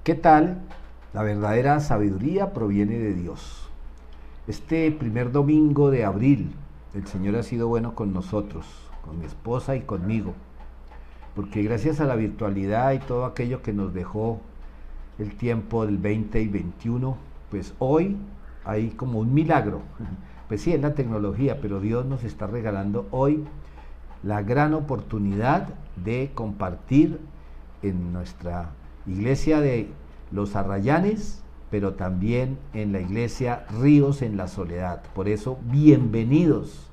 ¿Qué tal? La verdadera sabiduría proviene de Dios. Este primer domingo de abril, el Señor ha sido bueno con nosotros, con mi esposa y conmigo, porque gracias a la virtualidad y todo aquello que nos dejó el tiempo del 20 y 21, pues hoy hay como un milagro. Pues sí, es la tecnología, pero Dios nos está regalando hoy la gran oportunidad de compartir en nuestra iglesia de Los Arrayanes, pero también en la iglesia Ríos en la Soledad. Por eso, bienvenidos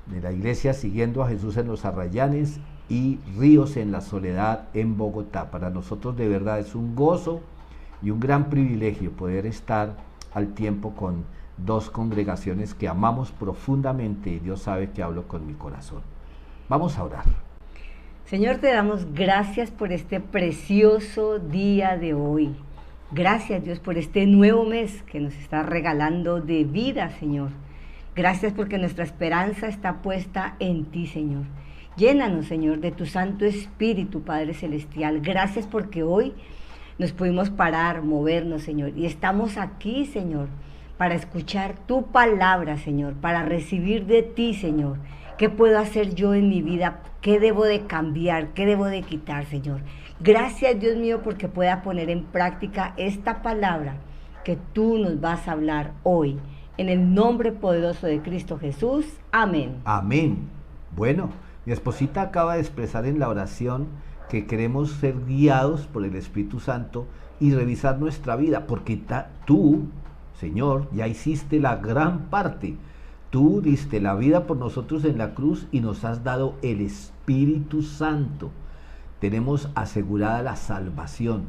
de la iglesia Siguiendo a Jesús en Los Arrayanes y Ríos en la Soledad en Bogotá. Para nosotros de verdad es un gozo y un gran privilegio poder estar al tiempo con dos congregaciones que amamos profundamente, y Dios sabe que hablo con mi corazón. Vamos a orar. Señor, te damos gracias por este precioso día de hoy. Gracias, Dios, por este nuevo mes que nos está regalando de vida, Señor. Gracias porque nuestra esperanza está puesta en ti, Señor. Llénanos, Señor, de tu Santo Espíritu, Padre Celestial. Gracias porque hoy nos pudimos parar, movernos, Señor. Y estamos aquí, Señor, para escuchar tu palabra, Señor, para recibir de ti, Señor. ¿Qué puedo hacer yo en mi vida? ¿Qué debo de cambiar? ¿Qué debo de quitar, Señor? Gracias, Dios mío, porque pueda poner en práctica esta palabra que tú nos vas a hablar hoy. En el nombre poderoso de Cristo Jesús. Amén. Amén. Bueno, mi esposita acaba de expresar en la oración que queremos ser guiados por el Espíritu Santo y revisar nuestra vida, porque tú, Señor, ya hiciste la gran parte. Tú diste la vida por nosotros en la cruz y nos has dado el Espíritu Santo. Tenemos asegurada la salvación,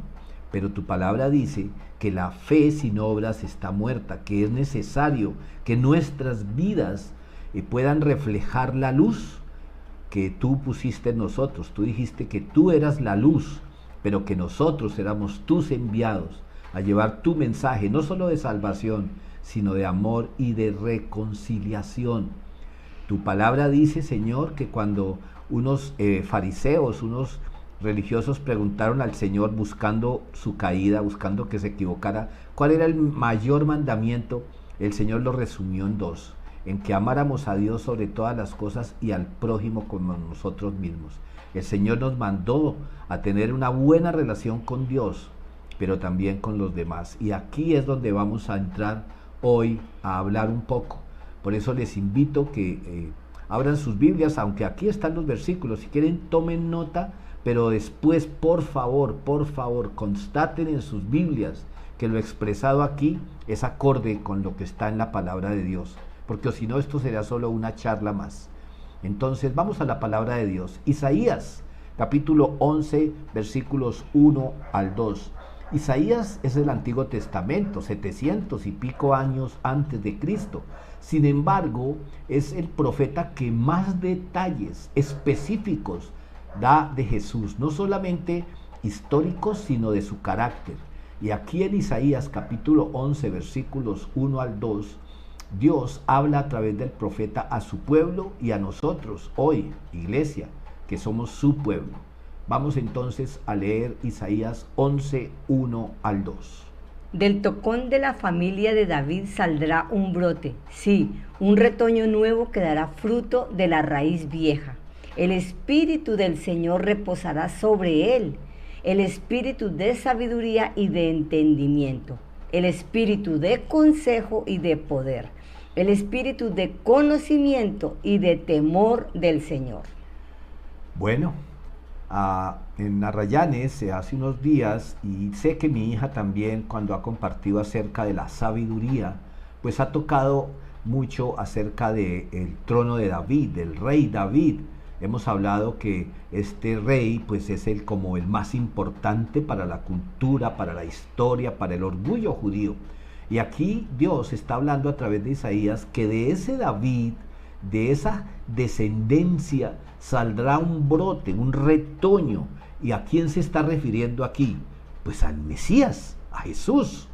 pero tu palabra dice que la fe sin obras está muerta, que es necesario que nuestras vidas puedan reflejar la luz que tú pusiste en nosotros. Tú dijiste que tú eras la luz, pero que nosotros éramos tus enviados a llevar tu mensaje, no solo de salvación, sino de amor y de reconciliación. Tu palabra dice, Señor, que cuando unos fariseos, unos religiosos preguntaron al Señor buscando su caída, buscando que se equivocara, ¿cuál era el mayor mandamiento? El Señor lo resumió en dos: en que amáramos a Dios sobre todas las cosas y al prójimo como nosotros mismos. El Señor nos mandó a tener una buena relación con Dios, pero también con los demás. Y aquí es donde vamos a entrar hoy a hablar un poco. Por eso les invito que abran sus Biblias, aunque aquí están los versículos. Si quieren, tomen nota, pero después, por favor, constaten en sus Biblias que lo expresado aquí es acorde con lo que está en la palabra de Dios, porque si no, esto sería solo una charla más. Entonces, vamos a la palabra de Dios. Isaías, capítulo 11, versículos 1 al 2. Isaías es el Antiguo Testamento, 700 y pico años antes de Cristo. Sin embargo, es el profeta que más detalles específicos da de Jesús, no solamente históricos, sino de su carácter. Y aquí en Isaías capítulo 11, versículos 1 al 2, Dios habla a través del profeta a su pueblo y a nosotros hoy, iglesia, que somos su pueblo. Vamos entonces a leer Isaías 11, 1 al 2. Del tocón de la familia de David saldrá un brote, sí, un retoño nuevo que dará fruto de la raíz vieja. El espíritu del Señor reposará sobre él, el espíritu de sabiduría y de entendimiento, el espíritu de consejo y de poder, el espíritu de conocimiento y de temor del Señor. Bueno, en Arrayanes hace unos días, y sé que mi hija también, cuando ha compartido acerca de la sabiduría, pues ha tocado mucho acerca del trono de David, del rey David. Hemos hablado que este rey pues es como el más importante para la cultura, para la historia, para el orgullo judío. Y aquí Dios está hablando a través de Isaías que de ese David, de esa descendencia, saldrá un brote, un retoño. ¿Y a quién se está refiriendo aquí? Pues al Mesías, a Jesús.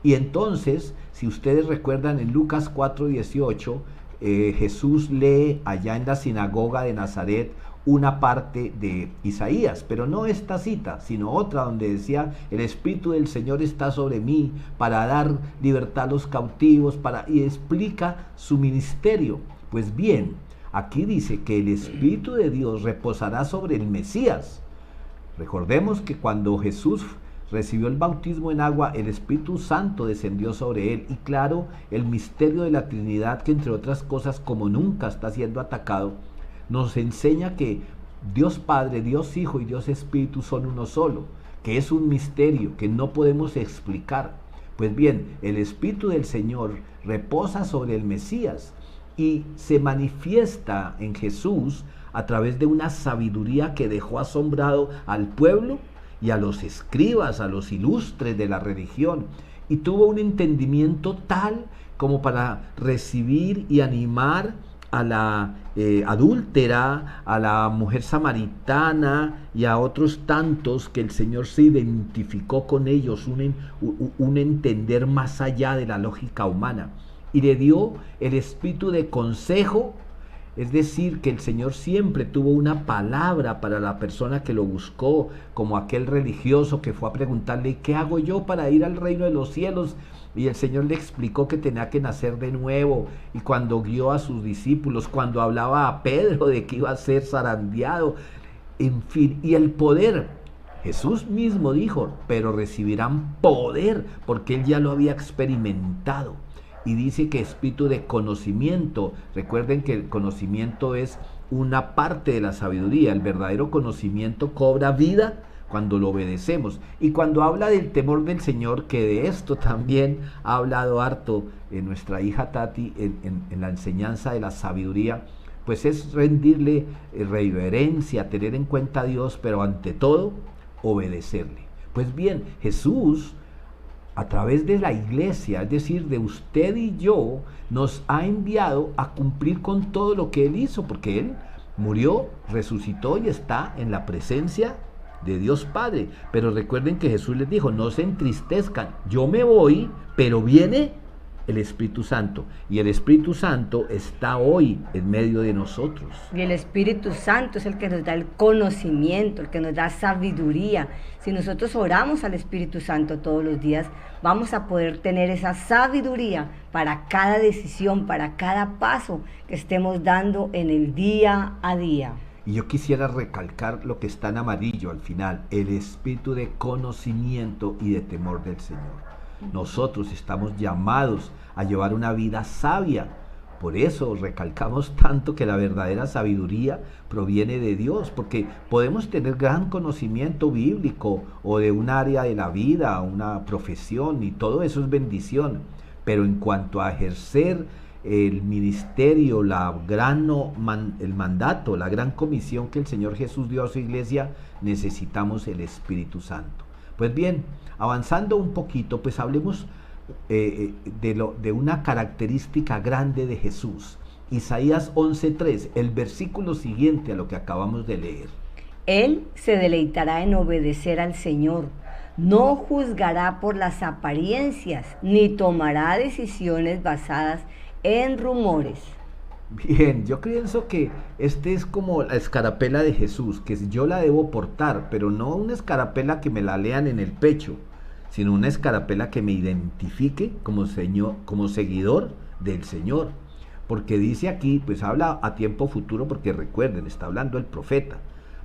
Y entonces, si ustedes recuerdan en Lucas 4:18, Jesús lee allá en la sinagoga de Nazaret una parte de Isaías, pero no esta cita, sino otra donde decía, el Espíritu del Señor está sobre mí para dar libertad a los cautivos, y explica su ministerio. Pues bien, aquí dice que el Espíritu de Dios reposará sobre el Mesías. Recordemos que cuando Jesús recibió el bautismo en agua, el Espíritu Santo descendió sobre él, y claro, el misterio de la Trinidad, que entre otras cosas, como nunca está siendo atacado, nos enseña que Dios Padre, Dios Hijo y Dios Espíritu son uno solo, que es un misterio que no podemos explicar. Pues bien, el Espíritu del Señor reposa sobre el Mesías y se manifiesta en Jesús a través de una sabiduría que dejó asombrado al pueblo y a los escribas, a los ilustres de la religión, y tuvo un entendimiento tal como para recibir y animar a la adúltera, a la mujer samaritana y a otros tantos que el Señor se identificó con ellos, un entender más allá de la lógica humana, y le dio el espíritu de consejo. Es decir, que el Señor siempre tuvo una palabra para la persona que lo buscó, como aquel religioso que fue a preguntarle, ¿qué hago yo para ir al reino de los cielos? Y el Señor le explicó que tenía que nacer de nuevo. Y cuando guió a sus discípulos, cuando hablaba a Pedro de que iba a ser zarandeado, en fin, y el poder, Jesús mismo dijo, pero recibirán poder, porque él ya lo había experimentado. Y dice que espíritu de conocimiento. Recuerden que el conocimiento es una parte de la sabiduría. El verdadero conocimiento cobra vida cuando lo obedecemos. Y cuando habla del temor del Señor, que de esto también ha hablado harto nuestra hija Tati en la enseñanza de la sabiduría, pues es rendirle reverencia, tener en cuenta a Dios, pero ante todo, obedecerle. Pues bien, Jesús, a través de la iglesia, es decir, de usted y yo, nos ha enviado a cumplir con todo lo que Él hizo, porque Él murió, resucitó y está en la presencia de Dios Padre. Pero recuerden que Jesús les dijo, no se entristezcan, yo me voy, pero viene el Espíritu Santo, y el Espíritu Santo está hoy en medio de nosotros. Y el Espíritu Santo es el que nos da el conocimiento, el que nos da sabiduría. Si nosotros oramos al Espíritu Santo todos los días, vamos a poder tener esa sabiduría para cada decisión, para cada paso que estemos dando en el día a día. Y yo quisiera recalcar lo que está en amarillo al final, el espíritu de conocimiento y de temor del Señor. Nosotros estamos llamados a llevar una vida sabia. Por eso recalcamos tanto que la verdadera sabiduría proviene de Dios, porque podemos tener gran conocimiento bíblico o de un área de la vida, una profesión, y todo eso es bendición. Pero en cuanto a ejercer el ministerio, el mandato, la gran comisión que el Señor Jesús dio a su iglesia, necesitamos el Espíritu Santo. Pues bien, avanzando un poquito, pues hablemos de una característica grande de Jesús. Isaías 11:3, el versículo siguiente a lo que acabamos de leer. Él se deleitará en obedecer al Señor, no juzgará por las apariencias, ni tomará decisiones basadas en rumores. Bien, yo pienso que este es como la escarapela de Jesús, que yo la debo portar, pero no una escarapela que me la lean en el pecho, sino una escarapela que me identifique como seguidor del Señor. Porque dice aquí, pues habla a tiempo futuro, porque recuerden, está hablando el profeta,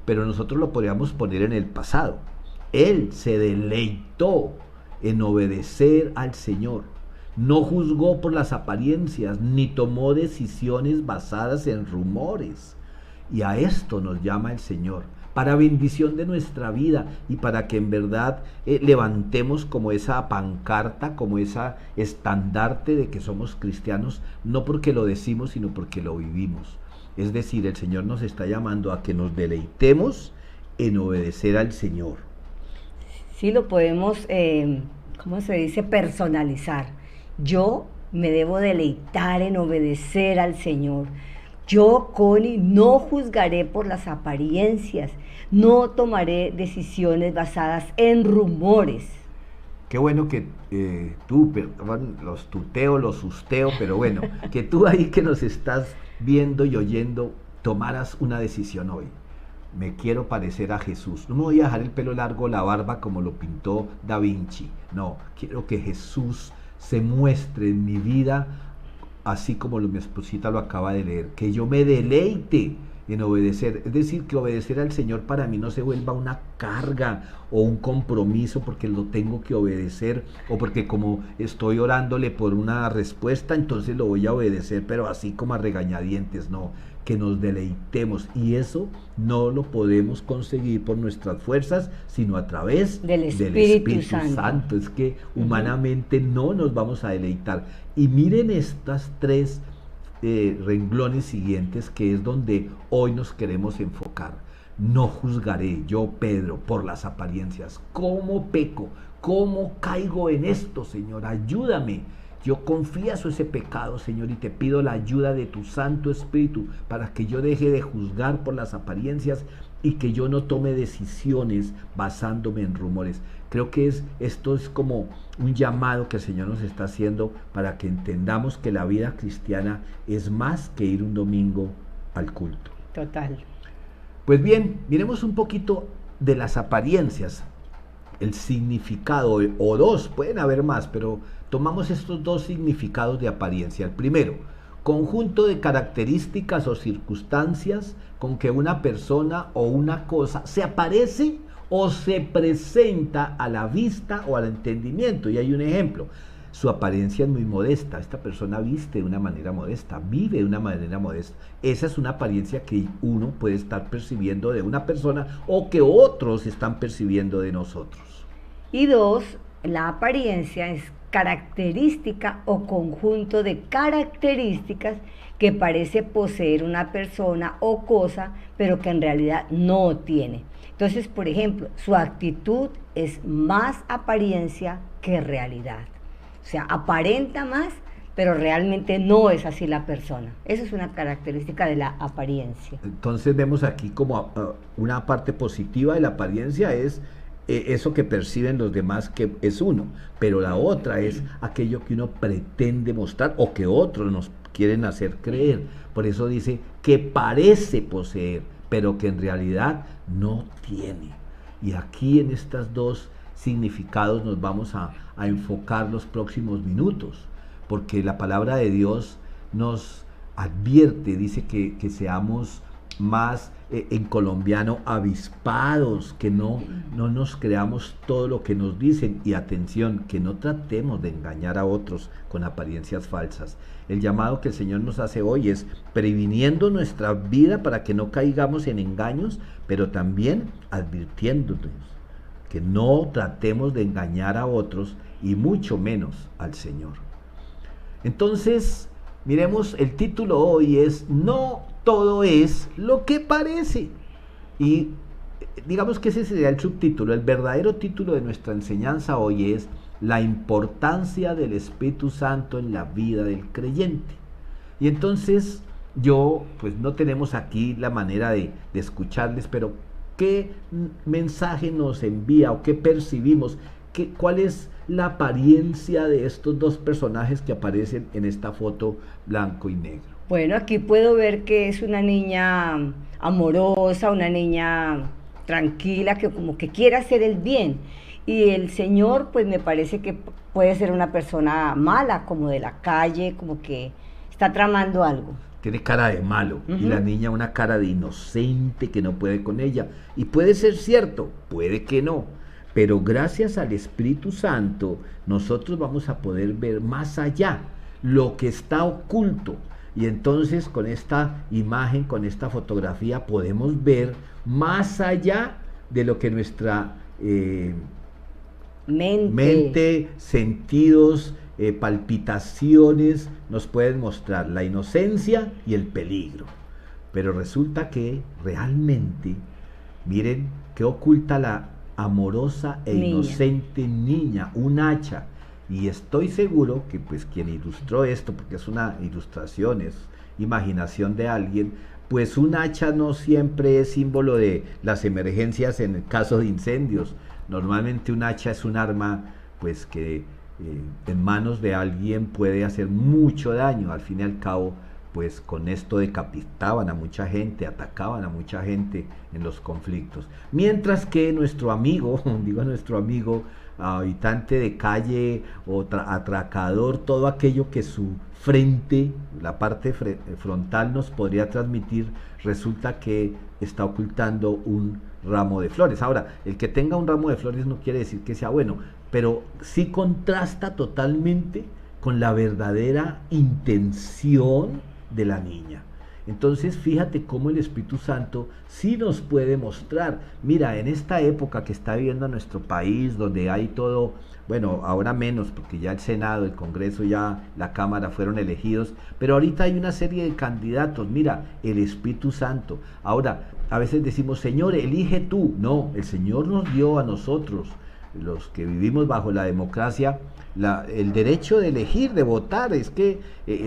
pero nosotros lo podríamos poner en el pasado. Él se deleitó en obedecer al Señor. No juzgó por las apariencias, ni tomó decisiones basadas en rumores. Y a esto nos llama el Señor, para bendición de nuestra vida y para que en verdad levantemos como esa pancarta, como esa estandarte de que somos cristianos, no porque lo decimos, sino porque lo vivimos. Es decir, el Señor nos está llamando a que nos deleitemos en obedecer al Señor. Sí, lo podemos, ¿cómo se dice? Personalizar. Yo me debo deleitar en obedecer al Señor. Yo, Connie, no juzgaré por las apariencias, no tomaré decisiones basadas en rumores. Qué bueno que tú, perdón, los tuteo, los susteo, pero bueno, que tú ahí que nos estás viendo y oyendo, tomaras una decisión hoy. me quiero parecer a Jesús. No me voy a dejar el pelo largo, la barba como lo pintó Da Vinci. No, quiero que Jesús se muestre en mi vida así como mi esposita lo acaba de leer, que yo me deleite en obedecer, es decir, que obedecer al Señor para mí no se vuelva una carga o un compromiso porque lo tengo que obedecer o porque como estoy orándole por una respuesta, entonces lo voy a obedecer, pero así como a regañadientes, no, que nos deleitemos, y eso no lo podemos conseguir por nuestras fuerzas, sino a través del Espíritu Santo. Es que humanamente no nos vamos a deleitar. Y miren estas tres renglones siguientes, que es donde hoy nos queremos enfocar. No juzgaré, yo Pedro, por las apariencias. ¿Cómo peco? ¿Cómo caigo en esto, Señor? Ayúdame. Yo confieso ese pecado, Señor, y te pido la ayuda de tu Santo Espíritu para que yo deje de juzgar por las apariencias y que yo no tome decisiones basándome en rumores. Creo que esto es como un llamado que el Señor nos está haciendo para que entendamos que la vida cristiana es más que ir un domingo al culto. Total. Pues bien, miremos un poquito de las apariencias, el significado, o dos, pueden haber más, pero tomamos estos dos significados de apariencia. El primero, conjunto de características o circunstancias con que una persona o una cosa se aparece o se presenta a la vista o al entendimiento. Y hay un ejemplo: su apariencia es muy modesta, esta persona viste de una manera modesta, vive de una manera modesta. Esa es una apariencia que uno puede estar percibiendo de una persona o que otros están percibiendo de nosotros. Y dos, la apariencia es característica o conjunto de características que parece poseer una persona o cosa, pero que en realidad no tiene. Entonces, por ejemplo, su actitud es más apariencia que realidad. O sea, aparenta más, pero realmente no es así la persona. Esa es una característica de la apariencia. Entonces vemos aquí como una parte positiva de la apariencia es eso que perciben los demás que es uno, pero la otra es aquello que uno pretende mostrar o que otros nos quieren hacer creer. Por eso dice que parece poseer, pero que en realidad no tiene. Y aquí en estos dos significados nos vamos a enfocar los próximos minutos, porque la palabra de Dios nos advierte, dice que seamos más en colombiano avispados, que no nos creamos todo lo que nos dicen, y atención, que no tratemos de engañar a otros con apariencias falsas. El llamado que el Señor nos hace hoy es previniendo nuestra vida para que no caigamos en engaños, pero también advirtiéndonos que no tratemos de engañar a otros y mucho menos al Señor. Entonces, miremos, el título hoy es No todo es lo que parece. Y digamos que ese sería el subtítulo. El verdadero título de nuestra enseñanza hoy es La importancia del Espíritu Santo en la vida del creyente. Y entonces pues no tenemos aquí la manera de escucharles, pero ¿qué mensaje nos envía o qué percibimos? ¿Cuál es la apariencia de estos dos personajes que aparecen en esta foto blanco y negro? Bueno, aquí puedo ver que es una niña amorosa, una niña tranquila, que como que quiere hacer el bien. Y el Señor, pues me parece que puede ser una persona mala, como de la calle, como que está tramando algo. Tiene cara de malo, y la niña una cara de inocente que no puede con ella. Y puede ser cierto, puede que no, pero gracias al Espíritu Santo nosotros vamos a poder ver más allá lo que está oculto. Y entonces con esta imagen, con esta fotografía, podemos ver más allá de lo que nuestra mente, sentidos, palpitaciones nos pueden mostrar, la inocencia y el peligro. Pero resulta que realmente, miren, que oculta la amorosa e inocente niña, un hacha. Y estoy seguro que pues quien ilustró esto, porque es una ilustración, es imaginación de alguien, pues un hacha no siempre es símbolo de las emergencias en el caso de incendios. Normalmente un hacha es un arma pues que en manos de alguien puede hacer mucho daño. Al fin y al cabo pues con esto decapitaban a mucha gente, atacaban a mucha gente en los conflictos. Mientras que nuestro amigo, digo nuestro amigo, habitante de calle o atracador, todo aquello que su frente, la parte frontal nos podría transmitir, resulta que está ocultando un ramo de flores. Ahora, el que tenga un ramo de flores no quiere decir que sea bueno, pero sí contrasta totalmente con la verdadera intención de la niña. Entonces fíjate cómo el Espíritu Santo sí nos puede mostrar. Mira, en esta época que está viviendo nuestro país, donde hay todo, bueno, ahora menos, porque ya el Senado, el Congreso, ya la Cámara fueron elegidos, pero ahorita hay una serie de candidatos. Mira, el Espíritu Santo. Ahora, a veces decimos, Señor, elige tú. No, el Señor nos dio a nosotros, los que vivimos bajo la democracia, el derecho de elegir, de votar. Es que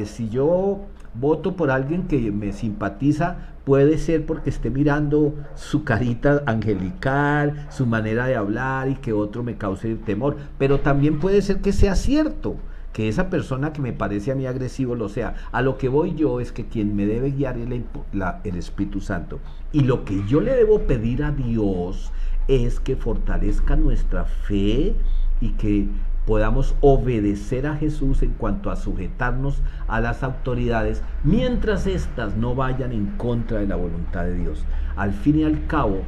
si yo voto por alguien que me simpatiza, puede ser porque esté mirando su carita angelical, su manera de hablar, y que otro me cause temor, pero también puede ser que sea cierto, que esa persona que me parece a mí agresivo lo sea. A lo que voy yo es que quien me debe guiar es el Espíritu Santo, y lo que yo le debo pedir a Dios es que fortalezca nuestra fe y que podamos obedecer a Jesús en cuanto a sujetarnos a las autoridades, mientras éstas no vayan en contra de la voluntad de Dios. Al fin y al cabo,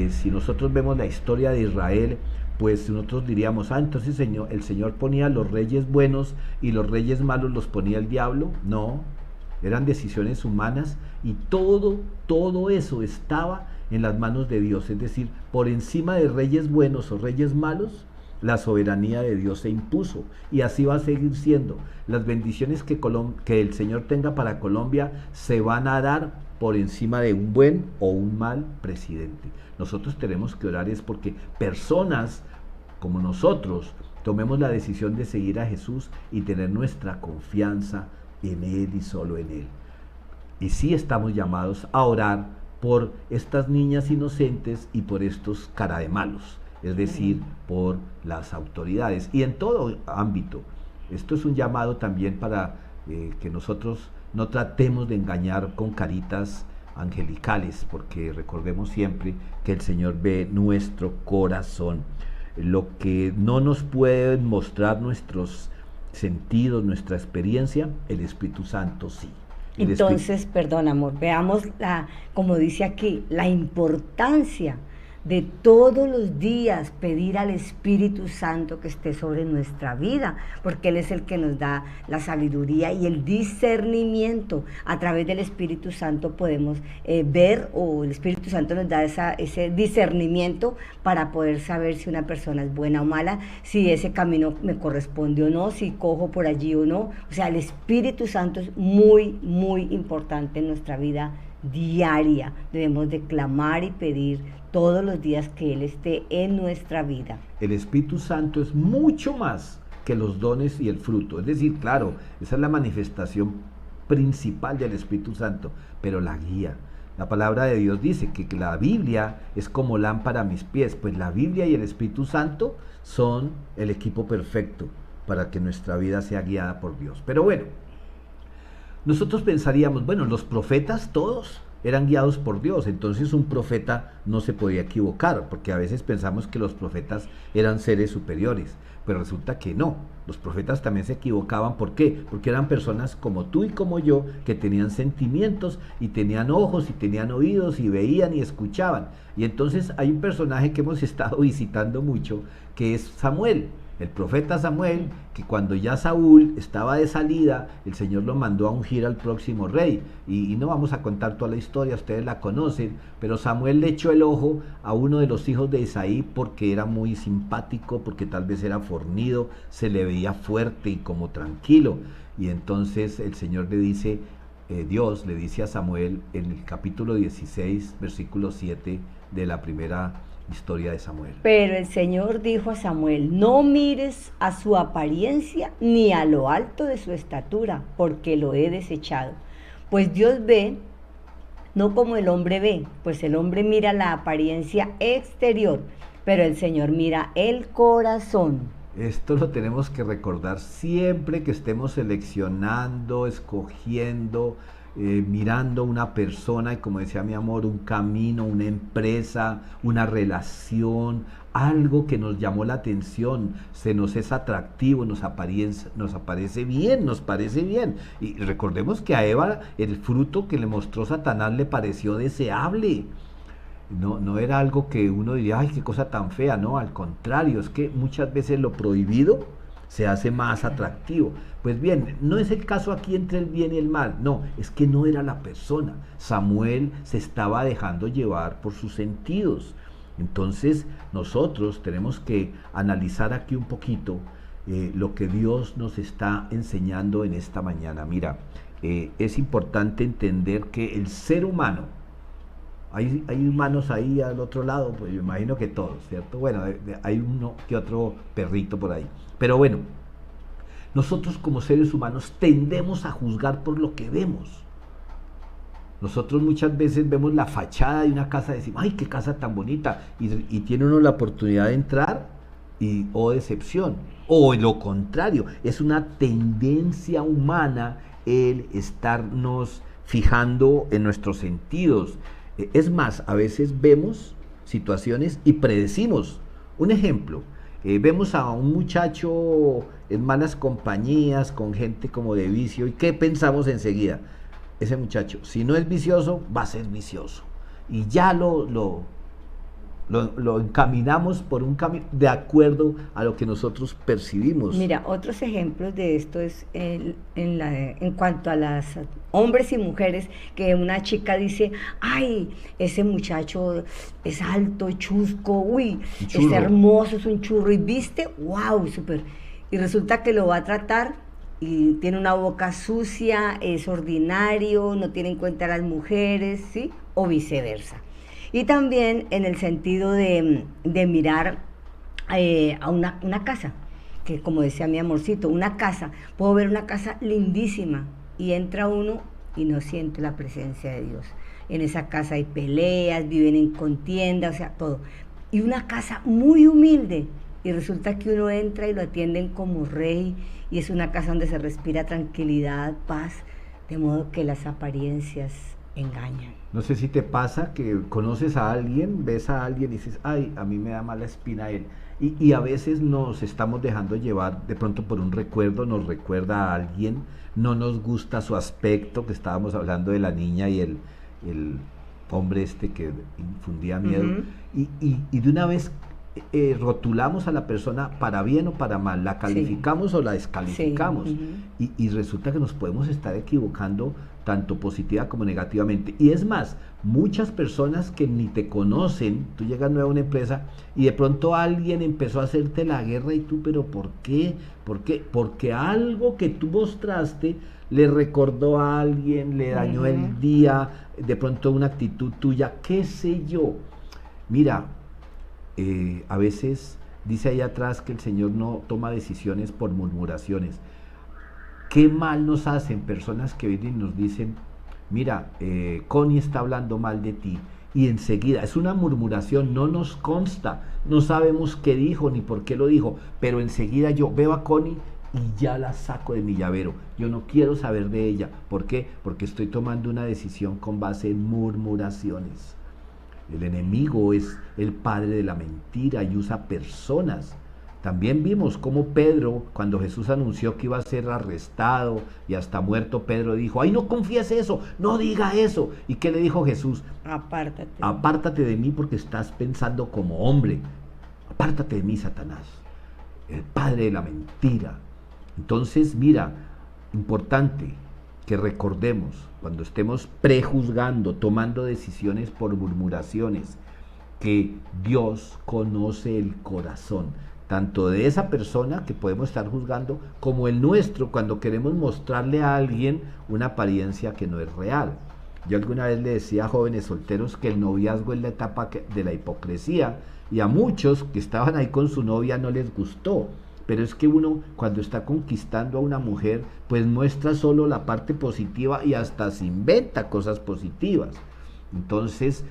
si nosotros vemos la historia de Israel, pues nosotros diríamos, entonces el Señor ponía los reyes buenos y los reyes malos los ponía el diablo. No, eran decisiones humanas, y todo eso estaba en las manos de Dios. Es decir, por encima de reyes buenos o reyes malos, la soberanía de Dios se impuso, y así va a seguir siendo. Las bendiciones que el Señor tenga para Colombia se van a dar por encima de un buen o un mal presidente. Nosotros tenemos que orar es porque personas como nosotros tomemos la decisión de seguir a Jesús y tener nuestra confianza en Él y solo en Él. Y sí estamos llamados a orar por estas niñas inocentes y por estos cara de malos, es decir, por las autoridades, y en todo ámbito. Esto es un llamado también para que nosotros no tratemos de engañar con caritas angelicales, porque recordemos siempre que el Señor ve nuestro corazón. Lo que no nos pueden mostrar nuestros sentidos, nuestra experiencia, el Espíritu Santo sí. Entonces, perdón, amor, veamos como dice aquí, la importancia de todos los días pedir al Espíritu Santo que esté sobre nuestra vida, porque Él es el que nos da la sabiduría y el discernimiento. A través del Espíritu Santo podemos ver, o el Espíritu Santo nos da ese discernimiento para poder saber si una persona es buena o mala, si ese camino me corresponde o no, si cojo por allí o no. O sea, el Espíritu Santo es muy, muy importante en nuestra vida diaria. Debemos de clamar y pedir todos los días que Él esté en nuestra vida. El Espíritu Santo es mucho más que los dones y el fruto. Es decir, claro, esa es la manifestación principal del Espíritu Santo, pero la guía. La palabra de Dios dice que la Biblia es como lámpara a mis pies. Pues la Biblia y el Espíritu Santo son el equipo perfecto para que nuestra vida sea guiada por Dios. Pero bueno, nosotros pensaríamos, bueno, los profetas todos eran guiados por Dios, entonces un profeta no se podía equivocar, porque a veces pensamos que los profetas eran seres superiores, pero resulta que no. Los profetas también se equivocaban. ¿Por qué? Porque eran personas como tú y como yo, que tenían sentimientos y tenían ojos y tenían oídos y veían y escuchaban. Y entonces hay un personaje que hemos estado visitando mucho, que es Samuel. El profeta Samuel, que cuando ya Saúl estaba de salida, el Señor lo mandó a ungir al próximo rey. Y no vamos a contar toda la historia, ustedes la conocen, pero Samuel le echó el ojo a uno de los hijos de Isaí porque era muy simpático, porque tal vez era fornido, se le veía fuerte y como tranquilo. Y entonces el Señor le dice, Dios le dice a Samuel en el capítulo 16, versículo 7 de la primera historia de Samuel. Pero el Señor dijo a Samuel: no mires a su apariencia ni a lo alto de su estatura, porque lo he desechado. Pues Dios ve no como el hombre ve, pues el hombre mira la apariencia exterior, pero el Señor mira el corazón. Esto lo tenemos que recordar siempre que estemos seleccionando, escogiendo mirando una persona y, como decía mi amor, un camino, una empresa, una relación, algo que nos llamó la atención, se nos es atractivo, nos parece bien, nos parece bien. Y recordemos que a Eva el fruto que le mostró Satanás le pareció deseable. No, no era algo que uno diría, ay, qué cosa tan fea, no, al contrario, es que muchas veces lo prohibido se hace más atractivo. Pues bien, no es el caso aquí entre el bien y el mal, no, es que no era la persona. Samuel se estaba dejando llevar por sus sentidos. Entonces nosotros tenemos que analizar aquí un poquito lo que Dios nos está enseñando en esta mañana. Mira, es importante entender que el ser humano, hay humanos ahí al otro lado, pues yo imagino que todos, ¿cierto? Bueno, hay uno que otro perrito por ahí. Pero bueno, nosotros como seres humanos tendemos a juzgar por lo que vemos. Nosotros muchas veces vemos la fachada de una casa y decimos, ¡ay, qué casa tan bonita! Y tiene uno la oportunidad de entrar y, oh, decepción. O lo contrario, es una tendencia humana el estarnos fijando en nuestros sentidos. Es más, a veces vemos situaciones y predecimos. Un ejemplo, vemos a un muchacho en malas compañías, con gente como de vicio, ¿y qué pensamos enseguida? Ese muchacho, si no es vicioso, va a ser vicioso. Y ya lo encaminamos por un camino de acuerdo a lo que nosotros percibimos. Mira, otros ejemplos de esto es en cuanto a las hombres y mujeres, que una chica dice, ay, ese muchacho es alto, chusco, uy, es hermoso, es un churro, y viste, wow, súper. Y resulta que lo va a tratar y tiene una boca sucia, es ordinario, no tiene en cuenta a las mujeres, ¿sí? O viceversa. Y también en el sentido de mirar a una casa, que como decía mi amorcito, una casa, puedo ver una casa lindísima y entra uno y no siente la presencia de Dios. En esa casa hay peleas, viven en contienda, o sea, todo. Y una casa muy humilde, y resulta que uno entra y lo atienden como rey, y es una casa donde se respira tranquilidad, paz, de modo que las apariencias engañan. No sé si te pasa que conoces a alguien, ves a alguien y dices, ay, a mí me da mala espina él. Y a veces nos estamos dejando llevar de pronto por un recuerdo, nos recuerda a alguien, no nos gusta su aspecto, que estábamos hablando de la niña y el hombre este que infundía miedo, y de una vez rotulamos a la persona para bien o para mal, la calificamos o la descalificamos, y resulta que nos podemos estar equivocando tanto positiva como negativamente. Y es más, muchas personas que ni te conocen, tú llegas nuevo a una empresa y de pronto alguien empezó a hacerte la guerra y tú, pero ¿por qué? ¿Por qué? Porque algo que tú mostraste le recordó a alguien, le dañó el día, de pronto una actitud tuya, qué sé yo. Mira, a veces dice ahí atrás que el Señor no toma decisiones por murmuraciones. Qué mal nos hacen personas que vienen y nos dicen, mira, Connie está hablando mal de ti, y enseguida, es una murmuración, no nos consta, no sabemos qué dijo ni por qué lo dijo, pero enseguida yo veo a Connie y ya la saco de mi llavero, yo no quiero saber de ella. ¿Por qué? Porque estoy tomando una decisión con base en murmuraciones. El enemigo es el padre de la mentira y usa personas. También vimos cómo Pedro, cuando Jesús anunció que iba a ser arrestado y hasta muerto, Pedro dijo, ay, no confíes eso, no diga eso. ¿Y qué le dijo Jesús? Apártate. Apártate de mí porque estás pensando como hombre. Apártate de mí, Satanás, el padre de la mentira. Entonces, mira, importante que recordemos, cuando estemos prejuzgando, tomando decisiones por murmuraciones, que Dios conoce el corazón, tanto de esa persona que podemos estar juzgando, como el nuestro cuando queremos mostrarle a alguien una apariencia que no es real. Yo alguna vez le decía a jóvenes solteros que el noviazgo es la etapa de la hipocresía, y a muchos que estaban ahí con su novia no les gustó. Pero es que uno, cuando está conquistando a una mujer, pues muestra solo la parte positiva y hasta se inventa cosas positivas. Entonces,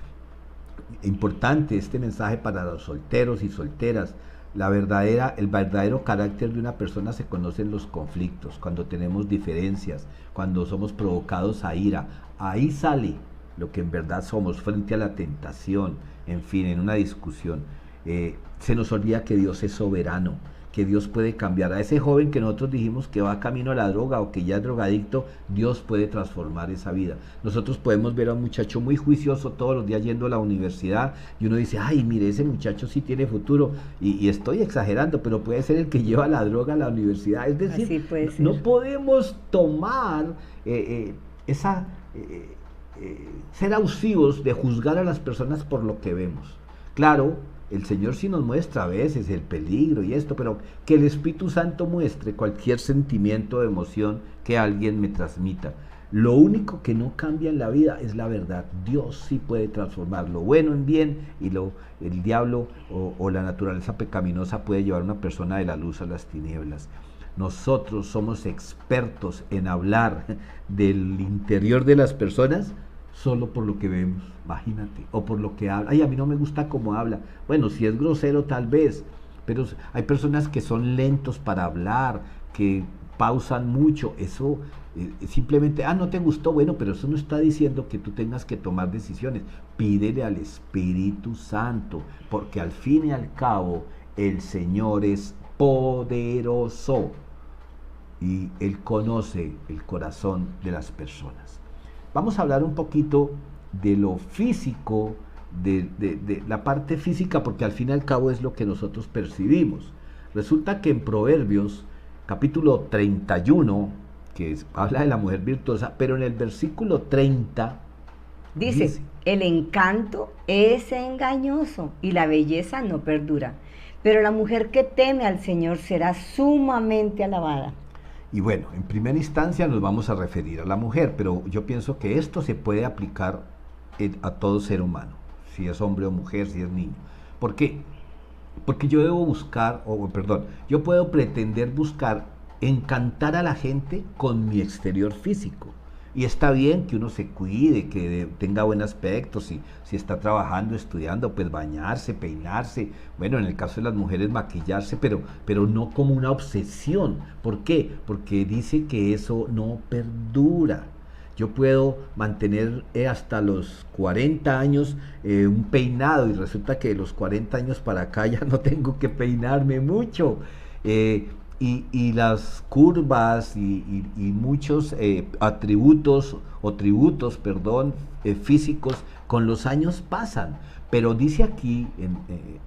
importante este mensaje para los solteros y solteras. El verdadero carácter de una persona se conoce en los conflictos, cuando tenemos diferencias, cuando somos provocados a ira. Ahí sale lo que en verdad somos frente a la tentación, en fin, en una discusión. Se nos olvida que Dios es soberano, que Dios puede cambiar. A ese joven que nosotros dijimos que va camino a la droga o que ya es drogadicto, Dios puede transformar esa vida. Nosotros podemos ver a un muchacho muy juicioso todos los días yendo a la universidad y uno dice, ay, mire, ese muchacho sí tiene futuro, y estoy exagerando, pero puede ser el que lleva la droga a la universidad. Es decir, no podemos tomar ser abusivos de juzgar a las personas por lo que vemos. Claro, el Señor sí nos muestra a veces el peligro y esto, pero que el Espíritu Santo muestre cualquier sentimiento o emoción que alguien me transmita. Lo único que no cambia en la vida es la verdad. Dios sí puede transformar lo bueno en bien, y el diablo o la naturaleza pecaminosa puede llevar a una persona de la luz a las tinieblas. Nosotros somos expertos en hablar del interior de las personas solo por lo que vemos, imagínate, o por lo que habla. Ay, a mí no me gusta cómo habla. Bueno, si es grosero tal vez, pero hay personas que son lentos para hablar, que pausan mucho. Eso simplemente, no te gustó, bueno, pero eso no está diciendo que tú tengas que tomar decisiones. Pídele al Espíritu Santo, porque al fin y al cabo el Señor es poderoso y Él conoce el corazón de las personas. Vamos a hablar un poquito de lo físico, de la parte física, porque al fin y al cabo es lo que nosotros percibimos. Resulta que en Proverbios, capítulo 31, habla de la mujer virtuosa, pero en el versículo 30, dice, el encanto es engañoso y la belleza no perdura, pero la mujer que teme al Señor será sumamente alabada. Y bueno, en primera instancia nos vamos a referir a la mujer, pero yo pienso que esto se puede aplicar a todo ser humano, si es hombre o mujer, si es niño. ¿Por qué? Porque yo debo buscar, yo puedo pretender buscar encantar a la gente con mi exterior físico. Y está bien que uno se cuide, que tenga buen aspecto, si está trabajando, estudiando, pues bañarse, peinarse, bueno, en el caso de las mujeres maquillarse, pero no como una obsesión. ¿Por qué? Porque dice que eso no perdura. Yo puedo mantener hasta los 40 años un peinado, y resulta que de los 40 años para acá ya no tengo que peinarme mucho. Y las curvas y muchos tributos físicos con los años pasan. Pero dice aquí,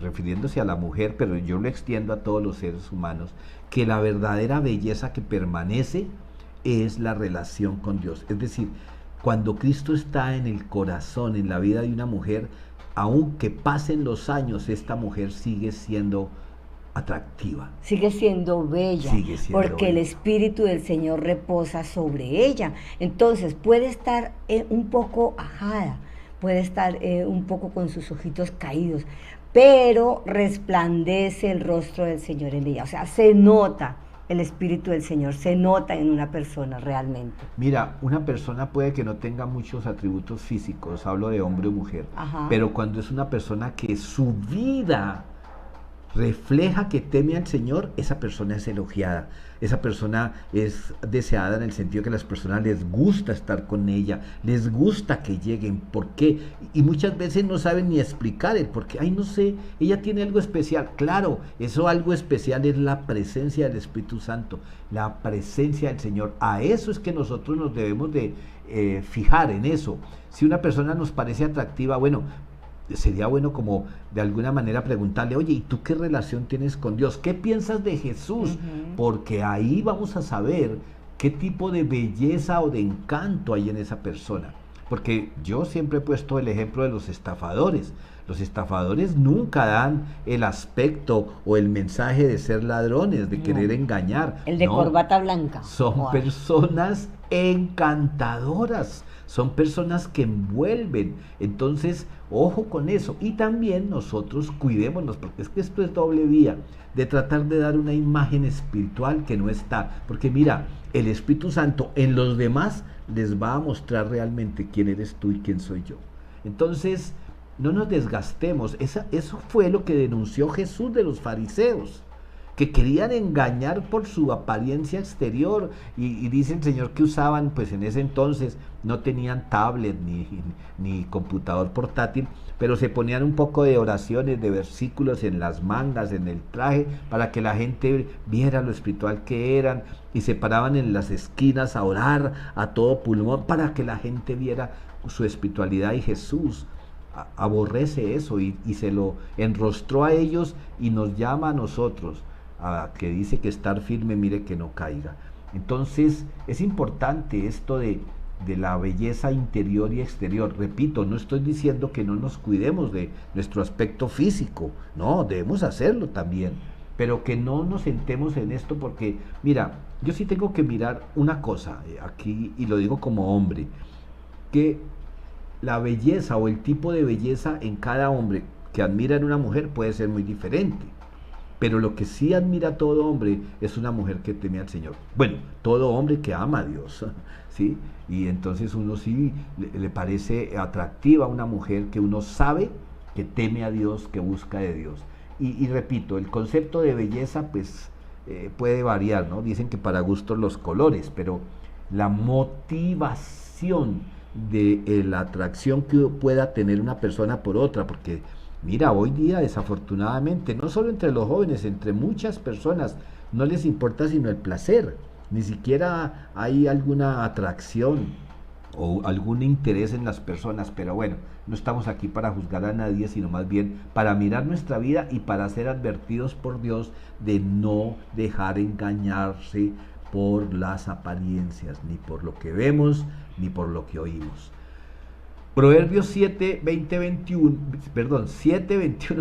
refiriéndose a la mujer, pero yo lo extiendo a todos los seres humanos, que la verdadera belleza que permanece es la relación con Dios. Es decir, cuando Cristo está en el corazón, en la vida de una mujer, aunque pasen los años, esta mujer sigue siendo atractiva. Sigue siendo bella, porque el Espíritu del Señor reposa sobre ella. Entonces puede estar un poco ajada, puede estar un poco con sus ojitos caídos, pero resplandece el rostro del Señor en ella. O sea, se nota el Espíritu del Señor, se nota en una persona realmente. Mira, una persona puede que no tenga muchos atributos físicos, hablo de hombre o mujer, pero cuando es una persona que su vida refleja que teme al Señor, esa persona es elogiada, esa persona es deseada en el sentido que a las personas les gusta estar con ella, les gusta que lleguen. ¿Por qué? Y muchas veces no saben ni explicar el por qué. Ay, no sé, ella tiene algo especial. Claro, eso algo especial es la presencia del Espíritu Santo, la presencia del Señor. A eso es que nosotros nos debemos de fijar en eso. Si una persona nos parece atractiva, bueno, sería bueno como de alguna manera preguntarle, oye, ¿y tú qué relación tienes con Dios? ¿Qué piensas de Jesús? Porque ahí vamos a saber qué tipo de belleza o de encanto hay en esa persona. Porque yo siempre he puesto el ejemplo de los estafadores. Los estafadores nunca dan el aspecto o el mensaje de ser ladrones, de querer engañar. El de corbata blanca. Son personas encantadoras, son personas que envuelven. Entonces, ojo con eso. Y también nosotros cuidémonos, porque es que esto es doble vía, de tratar de dar una imagen espiritual que no está. Porque mira, el Espíritu Santo en los demás les va a mostrar realmente quién eres tú y quién soy yo. Entonces, no nos desgastemos. Eso fue lo que denunció Jesús de los fariseos, que querían engañar por su apariencia exterior, y dice el Señor que usaban, pues en ese entonces no tenían tablet ni computador portátil, pero se ponían un poco de oraciones, de versículos en las mangas, en el traje, para que la gente viera lo espiritual que eran, y se paraban en las esquinas a orar a todo pulmón para que la gente viera su espiritualidad. Y Jesús aborrece eso y se lo enrostró a ellos y nos llama a nosotros, a que dice que estar firme, mire que no caiga. Entonces es importante esto de la belleza interior y exterior. Repito, no estoy diciendo que no nos cuidemos de nuestro aspecto físico, no, debemos hacerlo también, pero que no nos sentemos en esto, porque mira, yo sí tengo que mirar una cosa aquí, y lo digo como hombre, que la belleza o el tipo de belleza en cada hombre que admira en una mujer puede ser muy diferente. Pero lo que sí admira a todo hombre es una mujer que teme al Señor. Bueno, todo hombre que ama a Dios, ¿sí? Y entonces uno sí le parece atractiva una mujer que uno sabe que teme a Dios, que busca de Dios. Y repito, el concepto de belleza pues puede variar, ¿no? Dicen que para gustos los colores, pero la motivación de la atracción que pueda tener una persona por otra, porque mira, hoy día desafortunadamente, no solo entre los jóvenes, entre muchas personas, no les importa sino el placer, ni siquiera hay alguna atracción o algún interés en las personas. Pero bueno, no estamos aquí para juzgar a nadie, sino más bien para mirar nuestra vida y para ser advertidos por Dios de no dejar engañarse por las apariencias, ni por lo que vemos, ni por lo que oímos. Proverbios 7, 21,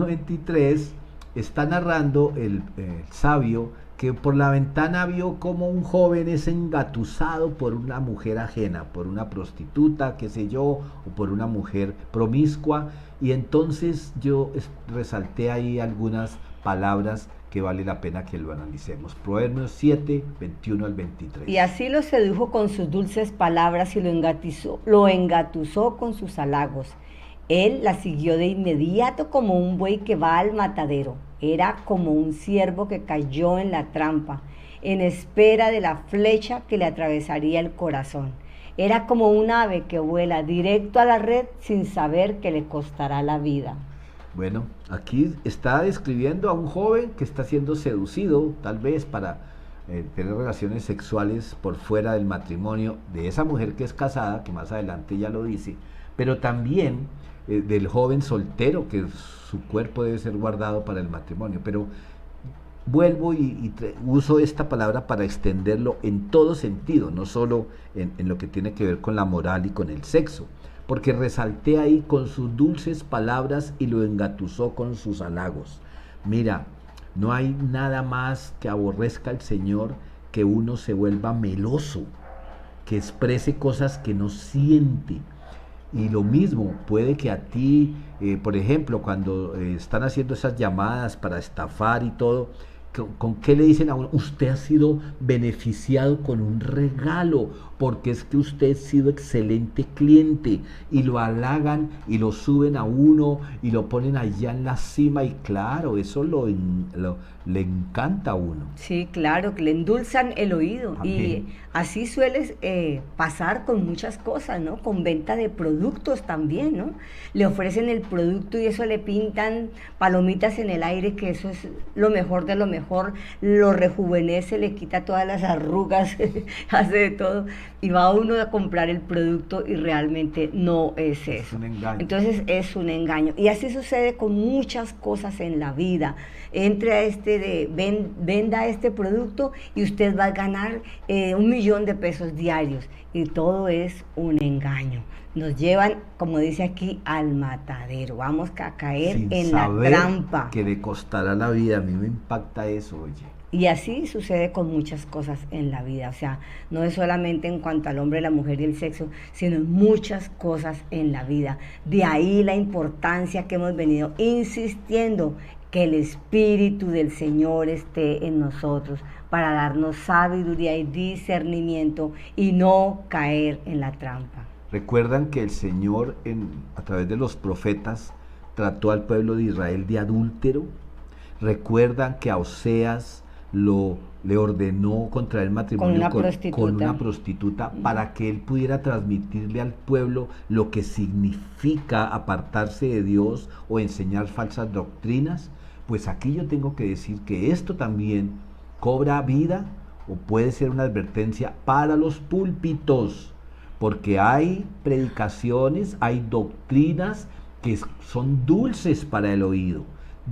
23 está narrando el sabio que por la ventana vio como un joven es engatusado por una mujer ajena, por una prostituta, qué sé yo, o por una mujer promiscua, y entonces yo resalté ahí algunas palabras que vale la pena que lo analicemos. Proverbios 7, 21 al 23. Y así lo sedujo con sus dulces palabras y lo engatusó con sus halagos. Él la siguió de inmediato como un buey que va al matadero. Era como un ciervo que cayó en la trampa, en espera de la flecha que le atravesaría el corazón. Era como un ave que vuela directo a la red sin saber que le costará la vida. Bueno, aquí está describiendo a un joven que está siendo seducido, tal vez para tener relaciones sexuales por fuera del matrimonio, de esa mujer que es casada, que más adelante ya lo dice, pero también del joven soltero, que su cuerpo debe ser guardado para el matrimonio. Pero vuelvo y uso esta palabra para extenderlo en todo sentido, no solo en lo que tiene que ver con la moral y con el sexo, porque resalté ahí con sus dulces palabras y lo engatusó con sus halagos. Mira, no hay nada más que aborrezca al Señor que uno se vuelva meloso, que exprese cosas que no siente. Y lo mismo puede que a ti, por ejemplo, cuando están haciendo esas llamadas para estafar y todo, ¿con qué le dicen a uno? Usted ha sido beneficiado con un regalo, porque es que usted ha sido excelente cliente, y lo halagan y lo suben a uno y lo ponen allá en la cima, y claro, eso le encanta a uno. Sí, claro, que le endulzan el oído. Amén. Y así suele pasar con muchas cosas, ¿no? Con venta de productos también, ¿no? Le ofrecen el producto y eso le pintan palomitas en el aire, que eso es lo mejor de lo mejor, lo rejuvenece, le quita todas las arrugas, hace de todo, y va uno a comprar el producto y realmente no es eso. Es un engaño. Entonces es un engaño. Y así sucede con muchas cosas en la vida. Entre a venda este producto y usted va a ganar 1 millón de pesos diarios, y todo es un engaño. Nos llevan, como dice aquí, al matadero. Vamos a caer sin en la trampa. Que le costará la vida. A mí me impacta eso, oye. Y así sucede con muchas cosas en la vida. O sea, no es solamente en cuanto al hombre, la mujer y el sexo, sino en muchas cosas en la vida. De ahí la importancia que hemos venido insistiendo, que el Espíritu del Señor esté en nosotros para darnos sabiduría y discernimiento y no caer en la trampa. Recuerdan que el Señor a través de los profetas trató al pueblo de Israel de adúltero. Recuerdan que a Oseas le ordenó contraer el matrimonio con una prostituta para que él pudiera transmitirle al pueblo lo que significa apartarse de Dios o enseñar falsas doctrinas. Pues aquí yo tengo que decir que esto también cobra vida o puede ser una advertencia para los púlpitos, porque hay predicaciones, hay doctrinas que son dulces para el oído.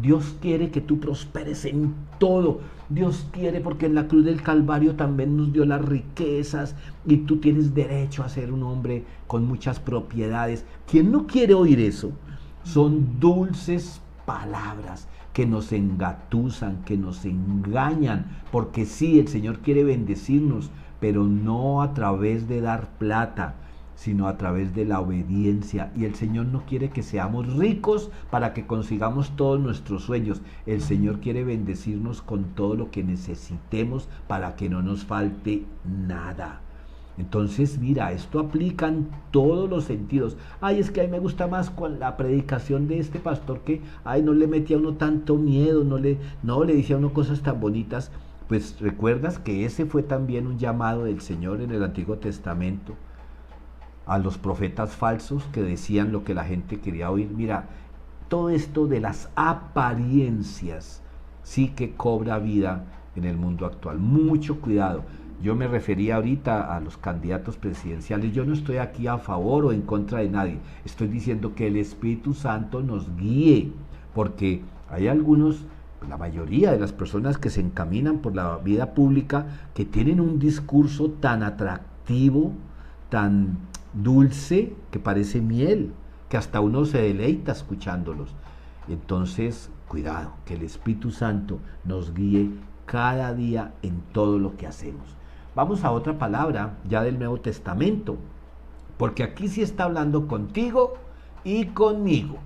Dios quiere que tú prosperes en todo. Dios quiere, porque en la cruz del Calvario también nos dio las riquezas y tú tienes derecho a ser un hombre con muchas propiedades. ¿Quién no quiere oír eso? Son dulces palabras que nos engatusan, que nos engañan, porque sí, el Señor quiere bendecirnos, pero no a través de dar plata, sino a través de la obediencia. Y el Señor no quiere que seamos ricos para que consigamos todos nuestros sueños. El Señor quiere bendecirnos con todo lo que necesitemos para que no nos falte nada. Entonces, mira, esto aplica en todos los sentidos. Ay, es que a mí me gusta más con la predicación de este pastor que, ay, no le metía a uno tanto miedo, no le decía a uno cosas tan bonitas. Pues recuerdas que ese fue también un llamado del Señor en el Antiguo Testamento a los profetas falsos que decían lo que la gente quería oír. Mira, todo esto de las apariencias sí que cobra vida en el mundo actual. Mucho cuidado. Yo me refería ahorita a los candidatos presidenciales. Yo no estoy aquí a favor o en contra de nadie. Estoy diciendo que el Espíritu Santo nos guíe, porque hay algunos, la mayoría de las personas que se encaminan por la vida pública, que tienen un discurso tan atractivo, tan dulce, que parece miel, que hasta uno se deleita escuchándolos. Entonces, cuidado, que el Espíritu Santo nos guíe cada día en todo lo que hacemos. Vamos a otra palabra ya del Nuevo Testamento, porque aquí sí está hablando contigo y conmigo.